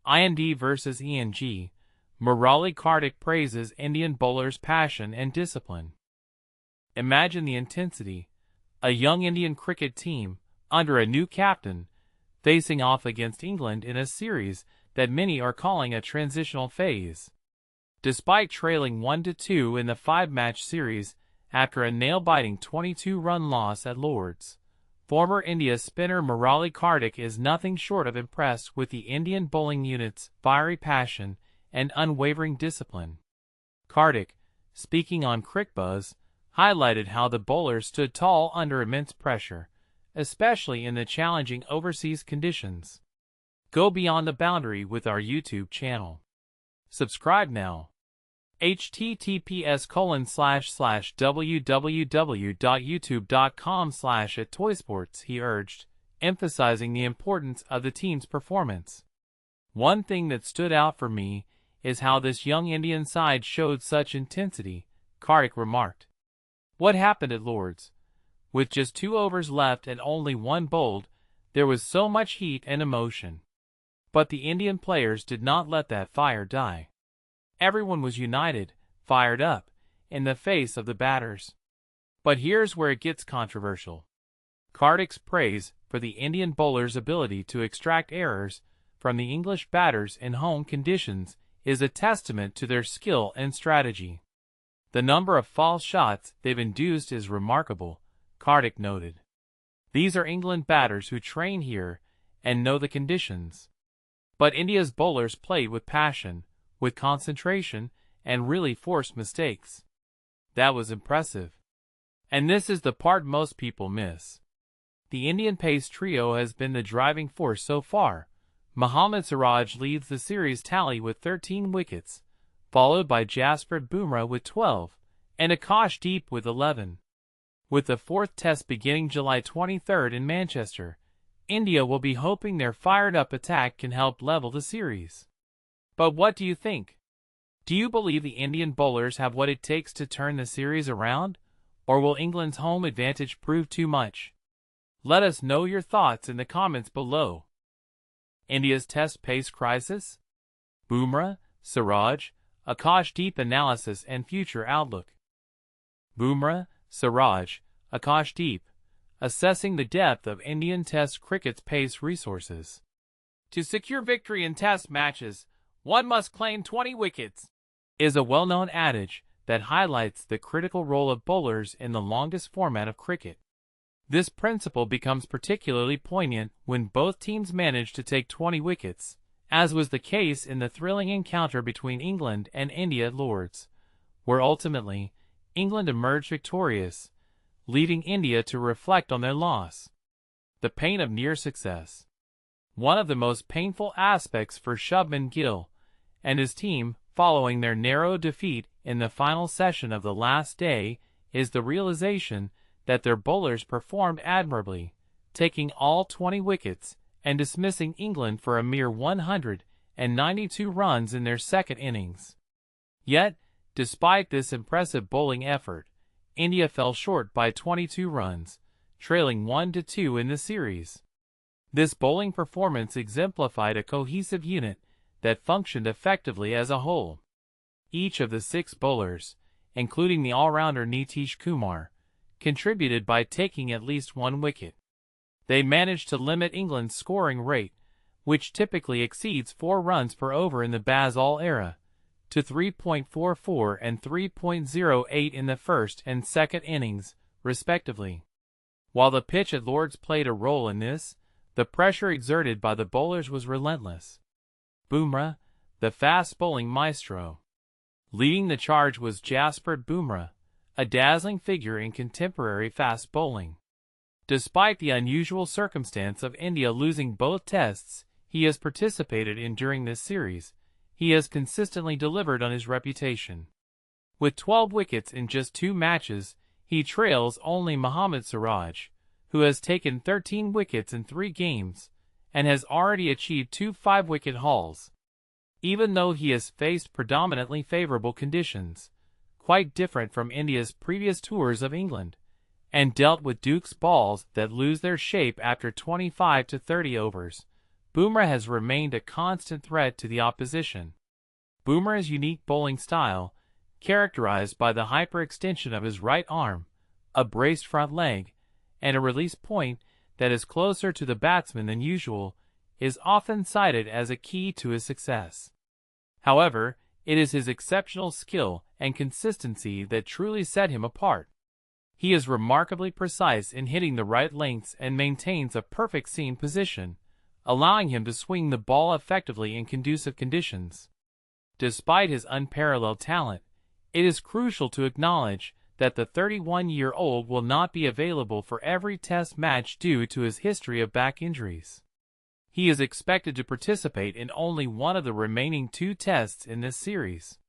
IND vs ENG, Murali Kartik praises Indian bowlers' passion and discipline. Imagine the intensity. A young Indian cricket team, under a new captain, facing off against England in a series that many are calling a transitional phase. Despite trailing 1-2 in the 5-match series after a nail-biting 22-run loss at Lord's, former India spinner Murali Kartik is nothing short of impressed with the Indian bowling unit's fiery passion and unwavering discipline. Kartik, speaking on CricBuzz, highlighted how the bowlers stood tall under immense pressure, especially in the challenging overseas conditions. Go beyond the boundary with our YouTube channel. Subscribe now. https://www.youtube.com/@toysports, he urged, emphasizing the importance of the team's performance. One thing that stood out for me is how this young Indian side showed such intensity, Kartik remarked. What happened at Lord's? With just 2 overs left and only 1 bowled, there was so much heat and emotion. But the Indian players did not let that fire die. Everyone was united, fired up, in the face of the batters. But here's where it gets controversial. Kartik's praise for the Indian bowlers' ability to extract errors from the English batters in home conditions is a testament to their skill and strategy. The number of false shots they've induced is remarkable, Kartik noted. These are England batters who train here and know the conditions. But India's bowlers played with passion, with concentration, and really forced mistakes. That was impressive. And this is the part most people miss. The Indian pace trio has been the driving force so far. Mohammed Siraj leads the series tally with 13 wickets, followed by Jasprit Bumrah with 12, and Akash Deep with 11. With the 4th test beginning July 23 in Manchester, India will be hoping their fired-up attack can help level the series. But what do you think? Do you believe the Indian bowlers have what it takes to turn the series around, or will England's home advantage prove too much? Let us know your thoughts in the comments below. India's test pace crisis? Bumrah, Siraj, Akash Deep analysis and future outlook. Bumrah, Siraj, Akash Deep, assessing the depth of Indian Test cricket's pace resources. To secure victory in Test matches, one must claim 20 wickets, is a well-known adage that highlights the critical role of bowlers in the longest format of cricket. This principle becomes particularly poignant when both teams manage to take 20 wickets, as was the case in the thrilling encounter between England and India at Lord's, where ultimately England emerged victorious, leaving India to reflect on their loss. The pain of near success. One of the most painful aspects for Shubman Gill and his team following their narrow defeat in the final session of the last day is the realization that their bowlers performed admirably, taking all 20 wickets and dismissing England for a mere 192 runs in their second innings. Yet, despite this impressive bowling effort, India fell short by 22 runs, trailing 1-2 in the series. This bowling performance exemplified a cohesive unit that functioned effectively as a whole. Each of the 6 bowlers, including the all-rounder Nitish Kumar, contributed by taking at least 1 wicket. They managed to limit England's scoring rate, which typically exceeds 4 runs per over in the Bazball era, to 3.44 and 3.08 in the first and second innings, respectively. While the pitch at Lord's played a role in this, the pressure exerted by the bowlers was relentless. Bumrah, the fast bowling maestro. Leading the charge was Jasprit Bumrah, a dazzling figure in contemporary fast bowling. Despite the unusual circumstance of India losing both tests he has participated in during this series, he has consistently delivered on his reputation. With 12 wickets in just 2 matches, he trails only Mohammed Siraj, who has taken 13 wickets in 3 games, and has already achieved 2 5-wicket hauls. Even though he has faced predominantly favorable conditions, quite different from India's previous tours of England, and dealt with Duke's balls that lose their shape after 25 to 30 overs, Bumrah has remained a constant threat to the opposition. Bumrah's unique bowling style, characterized by the hyperextension of his right arm, a braced front leg, and a release point that is closer to the batsman than usual, is often cited as a key to his success. However, it is his exceptional skill and consistency that truly set him apart. He is remarkably precise in hitting the right lengths and maintains a perfect seam position, allowing him to swing the ball effectively in conducive conditions. Despite his unparalleled talent, it is crucial to acknowledge that the 31-year-old will not be available for every test match due to his history of back injuries. He is expected to participate in only one of the remaining 2 tests in this series.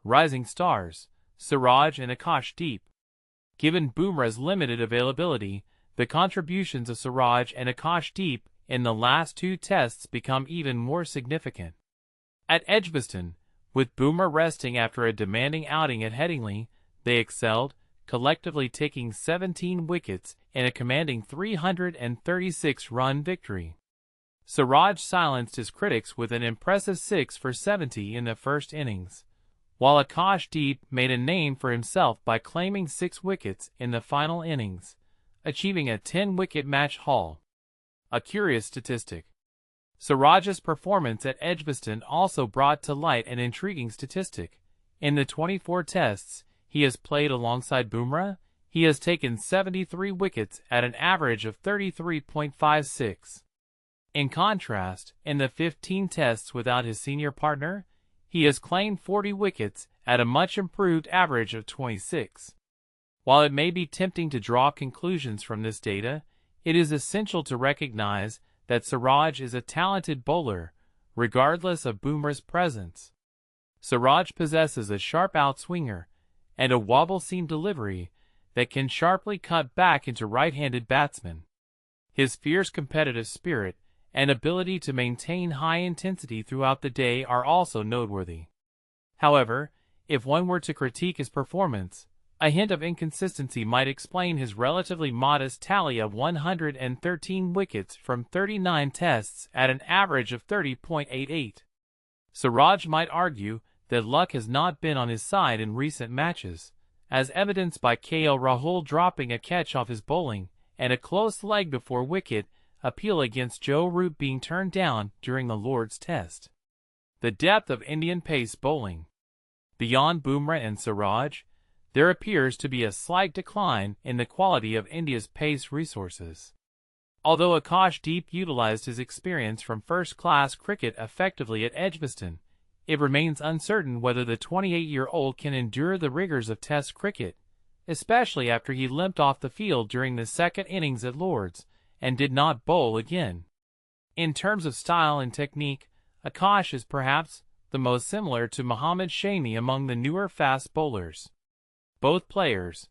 Rising stars, Siraj and Akash Deep. Given Bumrah's limited availability, the contributions of Siraj and Akash Deep in the last 2 tests become even more significant. At Edgbaston, with Bumrah resting after a demanding outing at Headingley, they excelled, collectively taking 17 wickets in a commanding 336-run victory. Siraj silenced his critics with an impressive 6 for 70 in the first innings, while Akash Deep made a name for himself by claiming 6 wickets in the final innings, achieving a 10-wicket match haul. A curious statistic. Siraj's performance at Edgbaston also brought to light an intriguing statistic. In the 24 tests he has played alongside Bumrah, he has taken 73 wickets at an average of 33.56. In contrast, in the 15 tests without his senior partner, he has claimed 40 wickets at a much improved average of 26. While it may be tempting to draw conclusions from this data, it is essential to recognize that Siraj is a talented bowler, regardless of Bumrah's presence. Siraj possesses a sharp outswinger and a wobble-seam delivery that can sharply cut back into right-handed batsmen. His fierce competitive spirit and ability to maintain high intensity throughout the day are also noteworthy. However, if one were to critique his performance, a hint of inconsistency might explain his relatively modest tally of 113 wickets from 39 tests at an average of 30.88. Siraj might argue that luck has not been on his side in recent matches, as evidenced by KL Rahul dropping a catch off his bowling and a close leg before wicket appeal against Joe Root being turned down during the Lord's Test. The depth of Indian pace bowling. Beyond Bumrah and Siraj, there appears to be a slight decline in the quality of India's pace resources. Although Akash Deep utilized his experience from first-class cricket effectively at Edgbaston, it remains uncertain whether the 28-year-old can endure the rigors of Test cricket, especially after he limped off the field during the second innings at Lord's and did not bowl again. In terms of style and technique, Akash is perhaps the most similar to Mohammed Shami among the newer fast bowlers. Both players,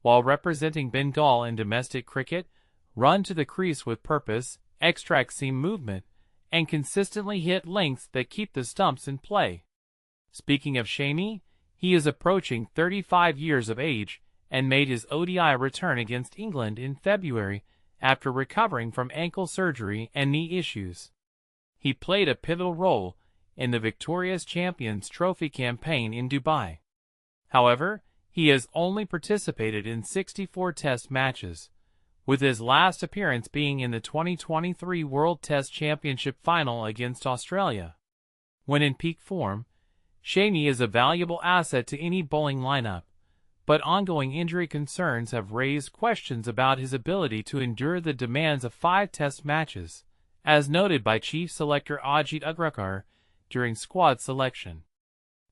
while representing Bengal in domestic cricket, run to the crease with purpose, extract seam movement, and consistently hit lengths that keep the stumps in play. Speaking of Shami, he is approaching 35 years of age and made his ODI return against England in February after recovering from ankle surgery and knee issues. He played a pivotal role in the victorious Champions Trophy campaign in Dubai. However, he has only participated in 64 Test matches, with his last appearance being in the 2023 World Test Championship final against Australia. When in peak form, Shami is a valuable asset to any bowling lineup, but ongoing injury concerns have raised questions about his ability to endure the demands of 5 Test matches, as noted by Chief Selector Ajit Agrakar during squad selection.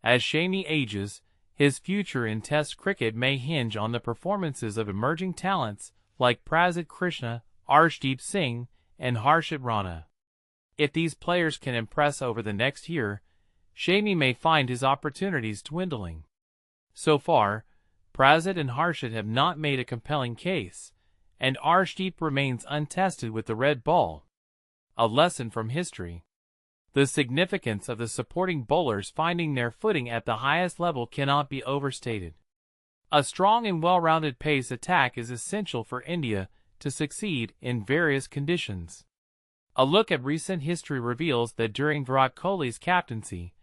As Shami ages, his future in Test cricket may hinge on the performances of emerging talents like Prasid Krishna, Arshdeep Singh, and Harshit Rana. If these players can impress over the next year, Shami may find his opportunities dwindling. So far, Prasid and Harshit have not made a compelling case, and Arshdeep remains untested with the red ball. A lesson from history. The significance of the supporting bowlers finding their footing at the highest level cannot be overstated. A strong and well-rounded pace attack is essential for India to succeed in various conditions. A look at recent history reveals that during Virat Kohli's captaincy,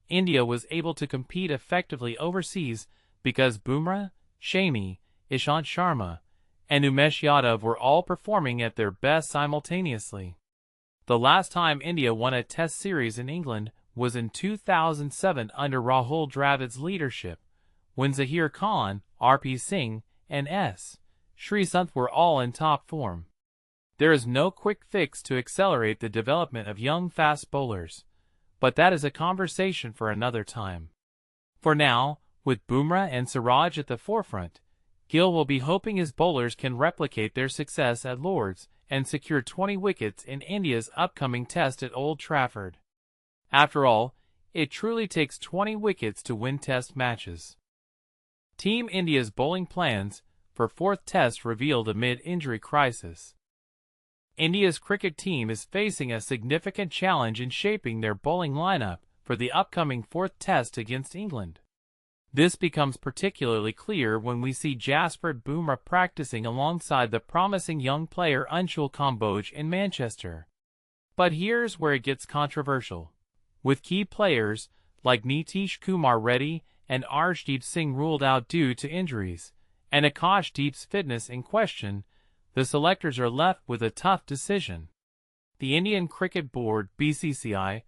India was able to compete effectively overseas because Bumrah, Shami, Ishant Sharma, and Umesh Yadav were all performing at their best simultaneously. The last time India won a Test series in England was in 2007 under Rahul Dravid's leadership, when Zahir Khan, R.P. Singh, and S. Sreesanth were all in top form. There is no quick fix to accelerate the development of young fast bowlers, but that is a conversation for another time. For now, with Bumrah and Siraj at the forefront, Gill will be hoping his bowlers can replicate their success at Lord's and secure 20 wickets in India's upcoming test at Old Trafford. After all, it truly takes 20 wickets to win test matches. Team India's bowling plans for fourth test revealed amid injury crisis. India's cricket team is facing a significant challenge in shaping their bowling lineup for the upcoming fourth test against England. This becomes particularly clear when we see Jasprit Bumrah practicing alongside the promising young player Anshul Kamboj in Manchester. But here's where it gets controversial. With key players like Nitish Kumar Reddy and Akash Singh ruled out due to injuries, and Akash Deep's fitness in question, the selectors are left with a tough decision. The Indian Cricket Board (BCCI)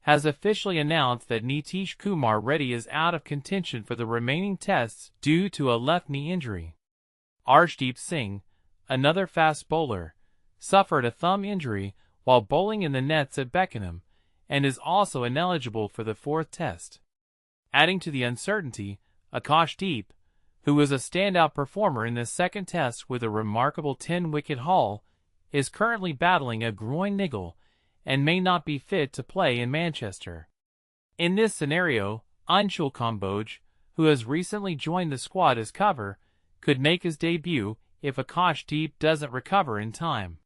has officially announced that Nitish Kumar Reddy is out of contention for the remaining tests due to a left knee injury. Akash Singh, another fast bowler, suffered a thumb injury while bowling in the nets at Beckenham, and is also ineligible for the fourth test. Adding to the uncertainty, Akash Deep, who was a standout performer in the second test with a remarkable 10-wicket haul, is currently battling a groin niggle and may not be fit to play in Manchester. In this scenario, Anshul Kamboj, who has recently joined the squad as cover, could make his debut if Akash Deep doesn't recover in time.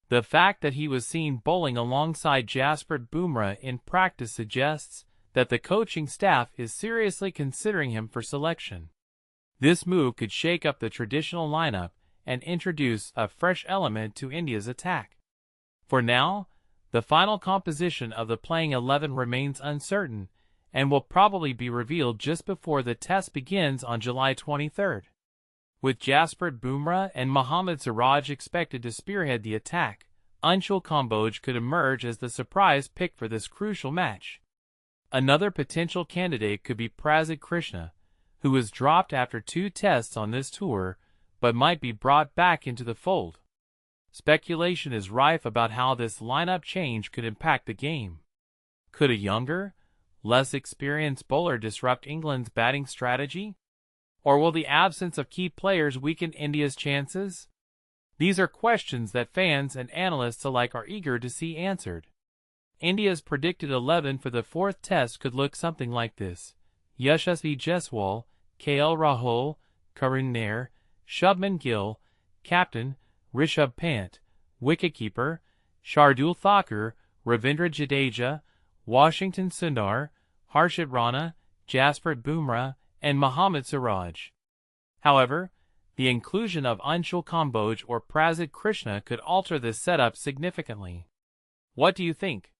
The fact that he was seen bowling alongside Jasprit Bumrah in practice suggests that the coaching staff is seriously considering him for selection. This move could shake up the traditional lineup and introduce a fresh element to India's attack. For now, the final composition of the playing 11 remains uncertain and will probably be revealed just before the test begins on July 23rd. With Jasprit Bumrah and Mohammed Siraj expected to spearhead the attack, Anshul Kamboj could emerge as the surprise pick for this crucial match. Another potential candidate could be Prasidh Krishna, who was dropped after 2 tests on this tour but might be brought back into the fold. Speculation is rife about how this lineup change could impact the game. Could a younger, less experienced bowler disrupt England's batting strategy? Or will the absence of key players weaken India's chances? These are questions that fans and analysts alike are eager to see answered. India's predicted 11 for the fourth test could look something like this: Yashasvi Jaiswal, KL Rahul, Karun Nair, Shubman Gill, captain, Rishabh Pant, wicketkeeper, Shardul Thakur, Ravindra Jadeja, Washington Sundar, Harshit Rana, Jasprit Bumrah, and Mohammed Siraj. However, the inclusion of Anshul Kamboj or Prasidh Krishna could alter this setup significantly. What do you think?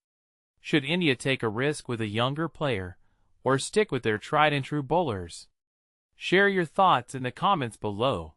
Should India take a risk with a younger player, or stick with their tried-and-true bowlers? Share your thoughts in the comments below.